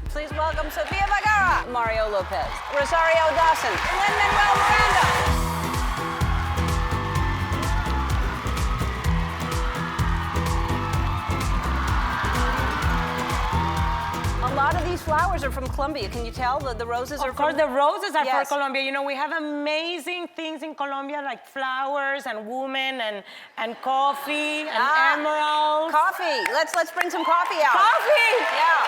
Please welcome Sofía Vergara, Mario Lopez, Rosario Dawson, Lin-Manuel Miranda. A lot of these flowers are from Colombia. Can you tell? The roses are from... Of course, the roses are Yes. for Colombia. You know, we have amazing things in Colombia, like flowers and women and coffee and emeralds. Coffee. Let's bring some coffee out. Coffee! Yeah.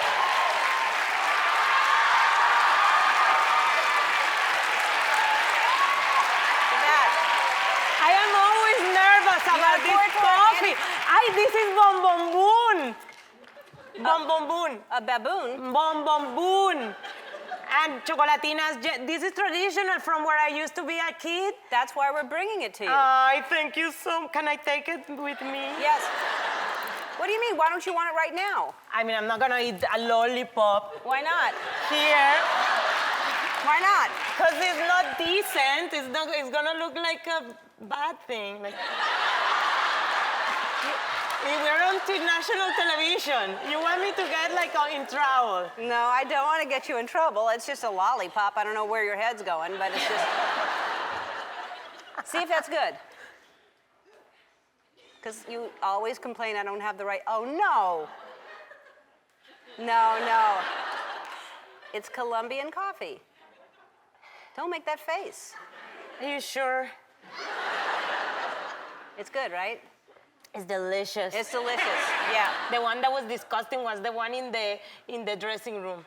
Look at that. I am always nervous about gotta this pour it, coffee. This is Bon Bon Boon. Bon Bon Boon. A baboon. Bon Bon Boon. And chocolatinas. This is traditional from where I used to be a kid. That's why we're bringing it to you. I thank you so. Can I take it with me? Yes. What do you mean? Why don't you want it right now? I mean, I'm not gonna eat a lollipop Why not? here. Why not? Because it's not decent. It's gonna look like a bad thing. Like, we're on national television. You want me to get like in trouble? No, I don't want to get you in trouble. It's just a lollipop. I don't know where your head's going, but it's just... See if that's good. Because you always complain I don't have the right... Oh, no. No. It's Colombian coffee. Don't make that face. Are you sure? It's good, right? It's delicious. It's delicious. Yeah. The one that was disgusting was the one in the dressing room.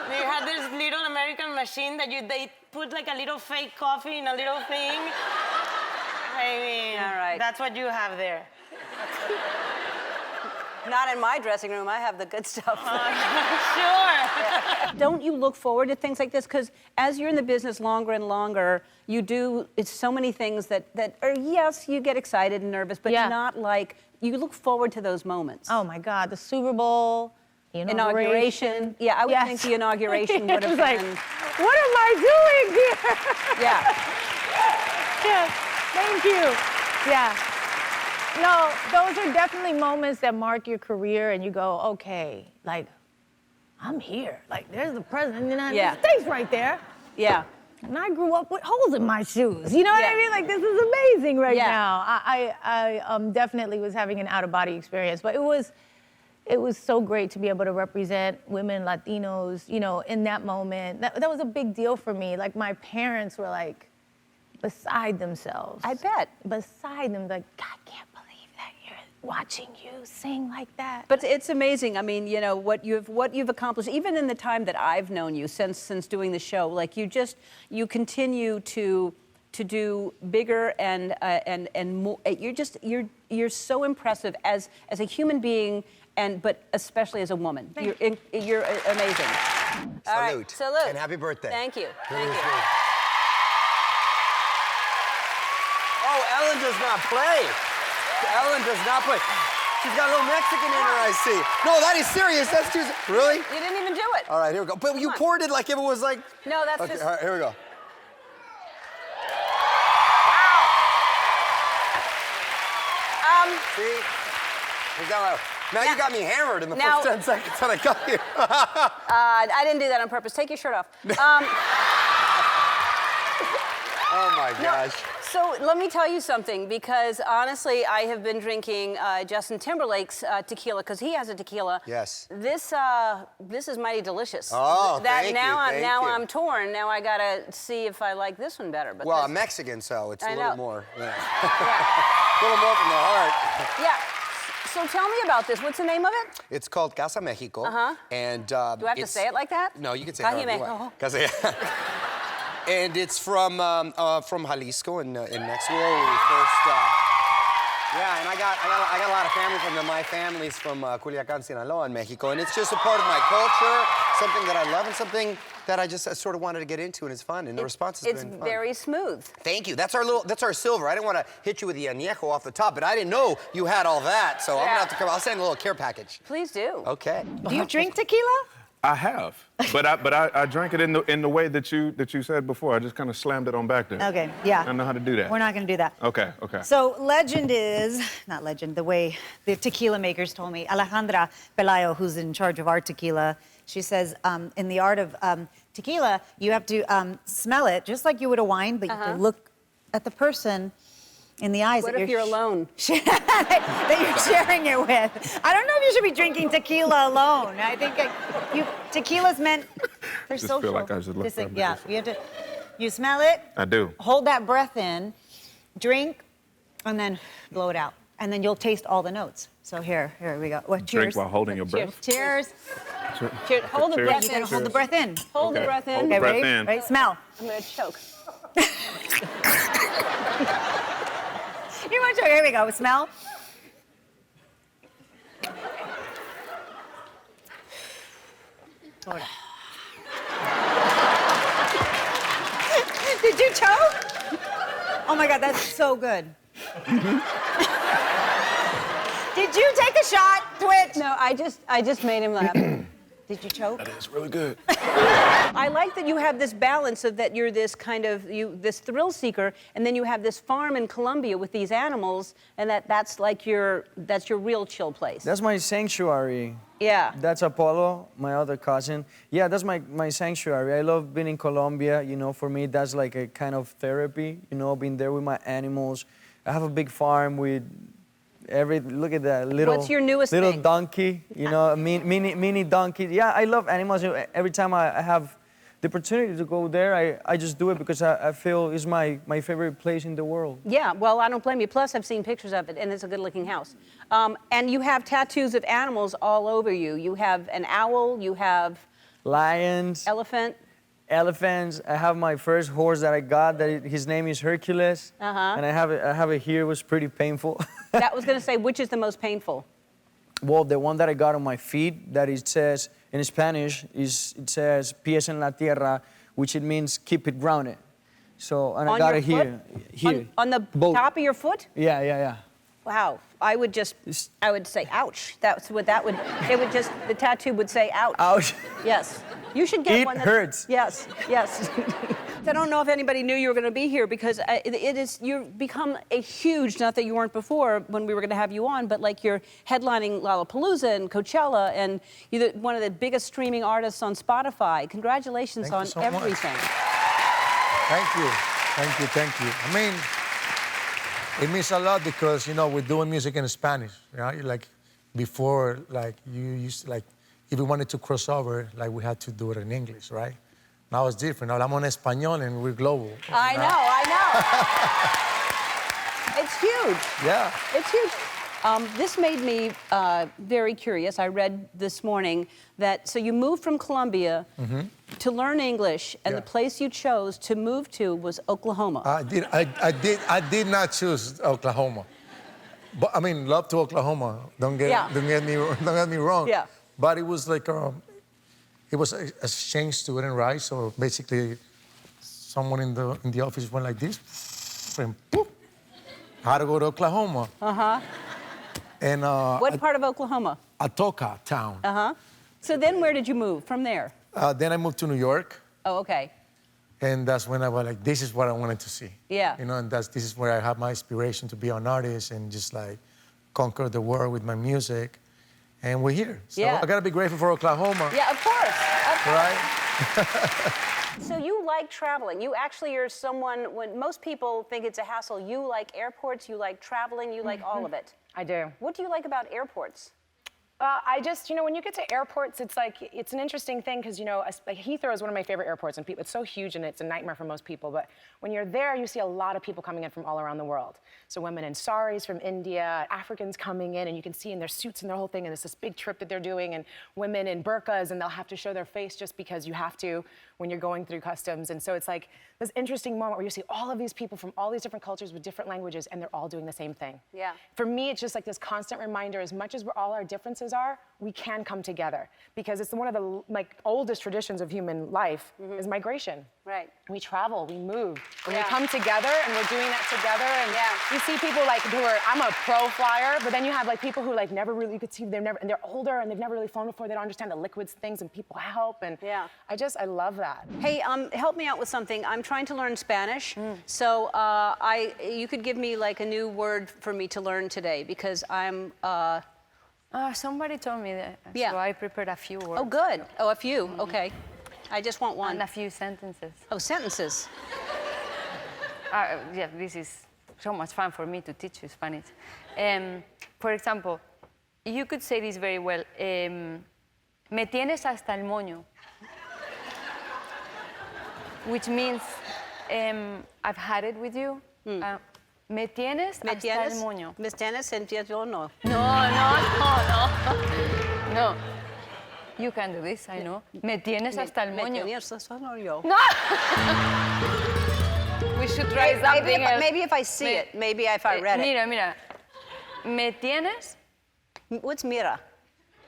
They had this little American machine that they put like a little fake coffee in a little thing. I mean, All right. That's what you have there. Not in my dressing room. I have the good stuff. Sure. Don't you look forward to things like this? Because as you're in the business longer and longer, it's so many things that are, yes, you get excited and nervous, but not like, you look forward to those moments. Oh my God, the Super Bowl, the inauguration. Yeah, I would think the inauguration would have been... like, what am I doing here? Yeah. Yes, thank you. Yeah. No, those are definitely moments that mark your career and you go, okay, like, I'm here. Like, there's the president of the United States right there. Yeah. And I grew up with holes in my shoes. You know what I mean? Like, this is amazing right now. I definitely was having an out-of-body experience, but it was so great to be able to represent women, Latinos, you know, in that moment. That was a big deal for me. Like, my parents were like beside themselves. I bet. Beside them, like, I can't believe that you're watching you sing like that. But it's amazing. I mean, you know, what you've accomplished, even in the time that I've known you, since doing the show, like you continue to do bigger and more. You're so impressive as a human being, but especially as a woman. You're amazing. Salute. All right, salute. And happy birthday. Thank you. Really Thank you. sweet. Oh, Ellen does not play. Ellen does not play. She's got a little Mexican in her, I see. No, that is serious. That's too... Really? You didn't even do it. All right, here we go. But you poured it like if it was like... No, that's okay, just... all right, here we go. See? Now you got me hammered in the first 10 seconds that I got here. I didn't do that on purpose. Take your shirt off. Oh my gosh. So let me tell you something, because honestly, I have been drinking Justin Timberlake's tequila, because he has a tequila. Yes. This is mighty delicious. Oh, thank you, I'm torn. Now I gotta see if I like this one better. But well, I'm Mexican, so it's a little more. Yeah. Yeah. A little more from the heart. Yeah. So tell me about this. What's the name of it? It's called Casa Mexico. And do I have to say it like that? No, you can say it. Casa. And it's from Jalisco in Mexico. Where we first, yeah, and I got a lot of family from there. My family's from Culiacan, Sinaloa, in Mexico, and it's just a part of my culture, something that I love, and something that I just sort of wanted to get into, and it's fun, and the response has been fun. It's very smooth. Thank you. That's our silver. I didn't want to hit you with the añejo off the top, but I didn't know you had all that, so I'm gonna have to come. I'll send a little care package. Please do. Okay. Do you drink tequila? I have, but I drank it in the way that you said before. I just kind of slammed it on back there. Okay, yeah. I know how to do that. We're not gonna do that. Okay. So legend is, not legend, the way the tequila makers told me, Alejandra Pelayo, who's in charge of our tequila, she says in the art of tequila, you have to smell it just like you would a wine, but you have to look at the person in the eyes. What if you're alone? that you're sharing it with. I don't know if you should be drinking tequila alone. I think tequila's meant for Just social. feel like I should look at Yeah, you smell it. I do. Hold that breath in, drink, and then blow it out. And then you'll taste all the notes. So here we go. Well, cheers. Drink while holding your breath. Cheers. Cheers. Hold the Cheers. breath You in. gotta hold the breath in. Hold the breath in. Hold the Okay, breath ready? in. Ready? Smell. I'm gonna choke. You want to? Here we go. Smell. Hold it. Did you choke? Oh my God, that's so good. Did you take a shot, Twitch? No, I just made him laugh. Did you choke? It's really good. I like that you have this balance of that you're this kind of this thrill seeker, and then you have this farm in Colombia with these animals, and that's like your real chill place. That's my sanctuary. Yeah. That's Apollo, my other cousin. Yeah, that's my sanctuary. I love being in Colombia. You know, for me, that's like a kind of therapy. You know, being there with my animals. I have a big farm with look at that little. What's your newest little thing? donkey? You know, a mini donkey. Yeah, I love animals. Every time I have the opportunity to go there, I just do it because I feel it's my favorite place in the world. Yeah, well, I don't blame you. Plus, I've seen pictures of it, and it's a good-looking house. And you have tattoos of animals all over you. You have an owl, you have Lions. elephants. I have my first horse that I got. His name is Hercules. And I have it here. It was pretty painful. That was going to say, which is the most painful? Well, the one that I got on my feet, that it says in Spanish, it says "pies en la tierra," which it means keep it grounded. So, and I On got your it here. foot? Here. On the Both. top of your foot? Yeah. Wow. I would say, ouch. That's what that would. The tattoo would say, ouch. Ouch. Yes. You should get It one. hurts. Yes. I don't know if anybody knew you were going to be here because you've become a huge, not that you weren't before when we were going to have you on, but like you're headlining Lollapalooza and Coachella, and you're one of the biggest streaming artists on Spotify. Congratulations on so much. everything. Thank you. I mean, it means a lot because, you know, we're doing music in Spanish. You know, like before, like you used to, like, if we wanted to cross over, like we had to do it in English, right? Now it's different. Now hablamos en español and we're global. I know. It's huge. Yeah. It's huge. This made me very curious. I read this morning that, so you moved from Colombia to learn English, and the place you chose to move to was Oklahoma. I did not choose Oklahoma. But I mean, love to Oklahoma. Don't get me wrong. Yeah. But it was like it was a exchange student, right? So basically, someone in the office went like this, and poof, I had to go to Oklahoma. And What part of Oklahoma? Atoka town. So then where did you move from there? Then I moved to New York, Oh, okay. and that's when I was like, this is what I wanted to see. Yeah. You know, and this is where I had my inspiration to be an artist and just like conquer the world with my music. And we're here. So Yeah. I gotta be grateful for Oklahoma. Yeah, of course. Right? So you like traveling. You actually are someone, when most people think it's a hassle, you like airports, you like traveling, you like all of it. I do. What do you like about airports? I just, when you get to airports, it's an interesting thing because, like Heathrow is one of my favorite airports, and it's so huge and it's a nightmare for most people. But when you're there, you see a lot of people coming in from all around the world. So women in saris from India, Africans coming in, and you can see in their suits and their whole thing, and it's this big trip that they're doing, and women in burqas, and they'll have to show their face just because you have to when you're going through customs. And so it's like this interesting moment where you see all of these people from all these different cultures with different languages, and they're all doing the same thing. Yeah. For me, it's just like this constant reminder, as much as we're all our differences, differences are, we can come together. Because it's one of the oldest traditions of human life is migration. Right. We travel, we move, and we come together, and we're doing that together. And you see people who are, I'm a pro flyer, but then you have people who never really, you could see and they're older and they've never really flown before. They don't understand the liquids things, and people help. And I love that. Hey, help me out with something. I'm trying to learn Spanish, so you could give me a new word for me to learn today because I'm. Somebody told me that, Yeah. so I prepared a few words. Oh, good. Oh, a few. Okay. I just want one. And a few sentences. Oh, sentences. Yeah, this is so much fun for me to teach you Spanish. For example, you could say this very well. Me tienes hasta el moño. Which means I've had it with you. Me tienes hasta el moño. Me tienes entiendo no. No. You can do this, I know. Me tienes hasta el moño. Me tienes hasta el moño. No! We should try something else. Maybe if I see it. Maybe if I read it. Mira. Me tienes? What's mira?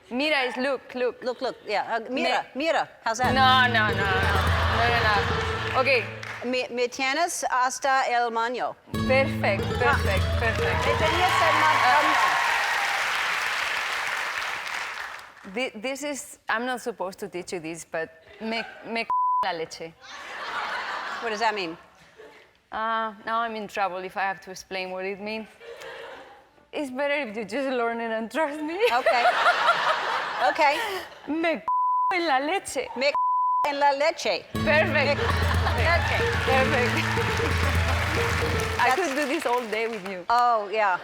Mira is look. Look. Yeah. Mira. How's that? No. Okay. Me tienes hasta el moño. Perfect. Me tenías el moño. This is, I'm not supposed to teach you this, but me la leche. What does that mean? Now I'm in trouble if I have to explain what it means. It's better if you just learn it and trust me. Okay. Me en la leche. Me en la leche. Perfect. Perfect. I That's- could do this all day with you. Oh, yeah.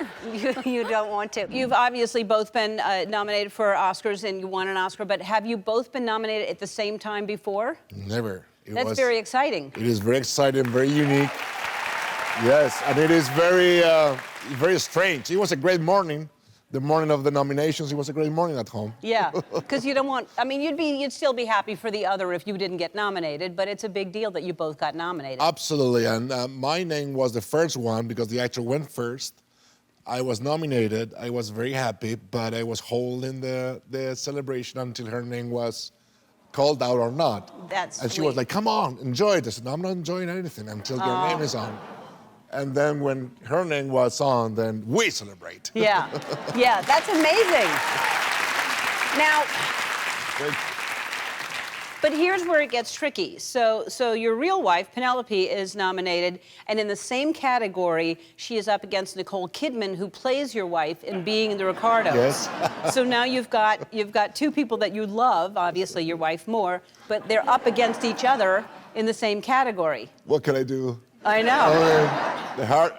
You don't want to. You've obviously both been nominated for Oscars and you won an Oscar, but have you both been nominated at the same time before? Never. That's very exciting. It is very exciting, very unique. Yes, and it is very, very strange. It was a great morning. The morning of the nominations, it was a great morning at home. Yeah, because you don't want, I mean, you'd still be happy for the other if you didn't get nominated, but it's a big deal that you both got nominated. Absolutely, and my name was the first one because the actor went first. I was nominated, I was very happy, but I was holding the celebration until her name was called out or not. That's And she sweet. was like, come on, enjoy it. I said, no, I'm not enjoying anything until your name is on. And then when her name was on, then we celebrate. Yeah, that's amazing. Now, but here's where it gets tricky. So your real wife, Penelope, is nominated, and in the same category, she is up against Nicole Kidman, who plays your wife in Being the Ricardos. Yes. So now you've got two people that you love, obviously your wife more, but they're up against each other in the same category. What can I do? I know. The heart,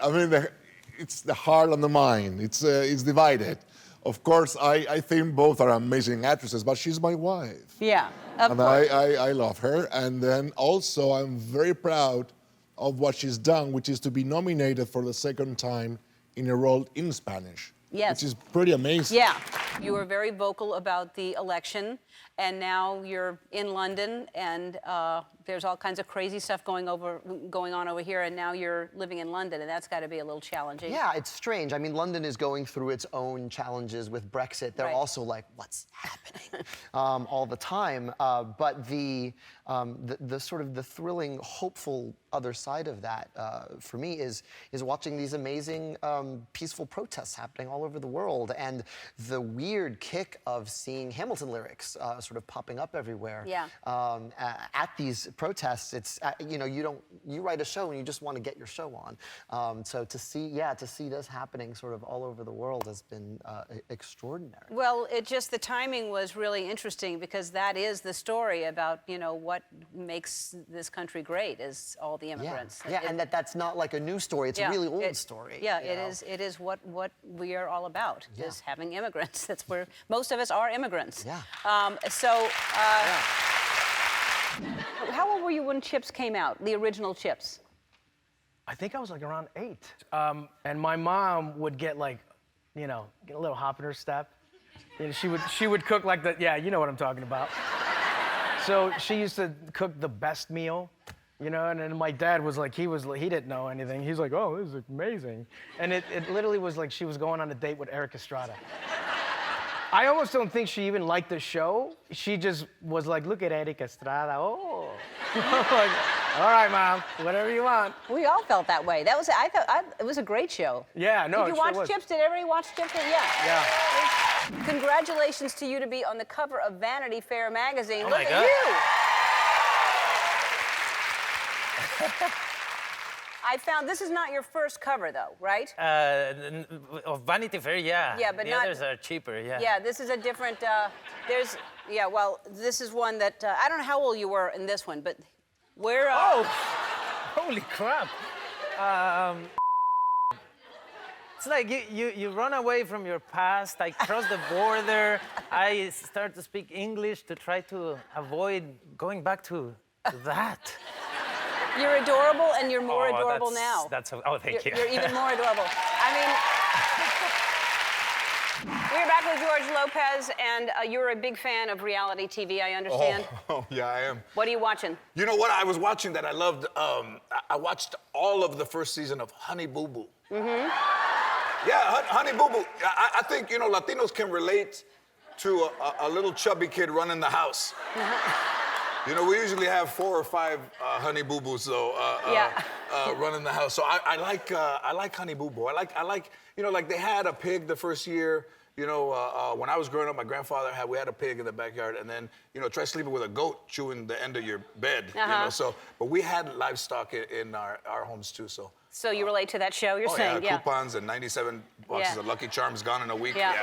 it's the heart and the mind. It's divided. Of course, I think both are amazing actresses, but she's my wife. Yeah, of And course. I love her. And then also, I'm very proud of what she's done, which is to be nominated for the second time in a role in Spanish. Yes. Which is pretty amazing. Yeah. You were very vocal about the election, and now you're in London, and there's all kinds of crazy stuff going on over here, and now you're living in London, and that's got to be a little challenging. Yeah, it's strange. I mean, London is going through its own challenges with Brexit. They're Right. also like, what's happening all the time. But the sort of the thrilling, hopeful other side of that for me is watching these amazing peaceful protests happening all over the world, and the weird kick of seeing Hamilton lyrics sort of popping up everywhere. Yeah. At these protests, it's you write a show and you just want to get your show on. So to see this happening sort of all over the world has been extraordinary. Well, the timing was really interesting because that is the story about, what makes this country great is all the immigrants. Yeah, and that's not like a new story. It's a really old story. Yeah, it is what we are all about, is having immigrants. That's where most of us are immigrants. Yeah. How old were you when Chips came out, the original Chips? I think I was like around 8. And my mom would get like, get a little hop in her step. And she would cook like you know what I'm talking about. So she used to cook the best meal, and then my dad was like, he didn't know anything. He's like, oh, this is amazing. And it literally was like she was going on a date with Eric Estrada. I almost don't think she even liked the show. She just was like, look at Eric Estrada. Oh. Like, all right, Mom, whatever you want. We all felt that way. That was, it was a great show. Yeah, no, Did it you watch sure was. Chips? Did everybody watch Chips? Yeah. Yeah. Congratulations to you to be on the cover of Vanity Fair magazine. Oh Look my at God. you. I found this is not your first cover, though, right? Of Vanity Fair, yeah. Yeah, but the not- others are cheaper, yeah. Yeah, this is a different. Well, this is one that I don't know how old you were in this one, but where? Oh, holy crap! It's like you run away from your past. I cross the border. I start to speak English to try to avoid going back to that. You're adorable, and you're more Oh, adorable that's- now. that's- oh, thank you. You're even more adorable. I mean, we're back with George Lopez, and you're a big fan of reality TV, I understand. Oh, yeah, I am. What are you watching? You know what I was watching that I loved? I watched all of the first season of Honey Boo Boo. Mm-hmm. Yeah, Honey Boo Boo. I think, you know, Latinos can relate to a little chubby kid running the house. You know, we usually have 4 or 5 Honey Boo Boos, though, running the house. So I like Honey Boo Boo. I like, you know, like they had a pig the first year. You know, when I was growing up, my grandfather we had a pig in the backyard, and then, you know, try sleeping with a goat chewing the end of your bed. You know, so, but we had livestock in our homes too, so. So you relate to that show, you're saying, coupons and 97 boxes of Lucky Charms gone in a week. Yeah.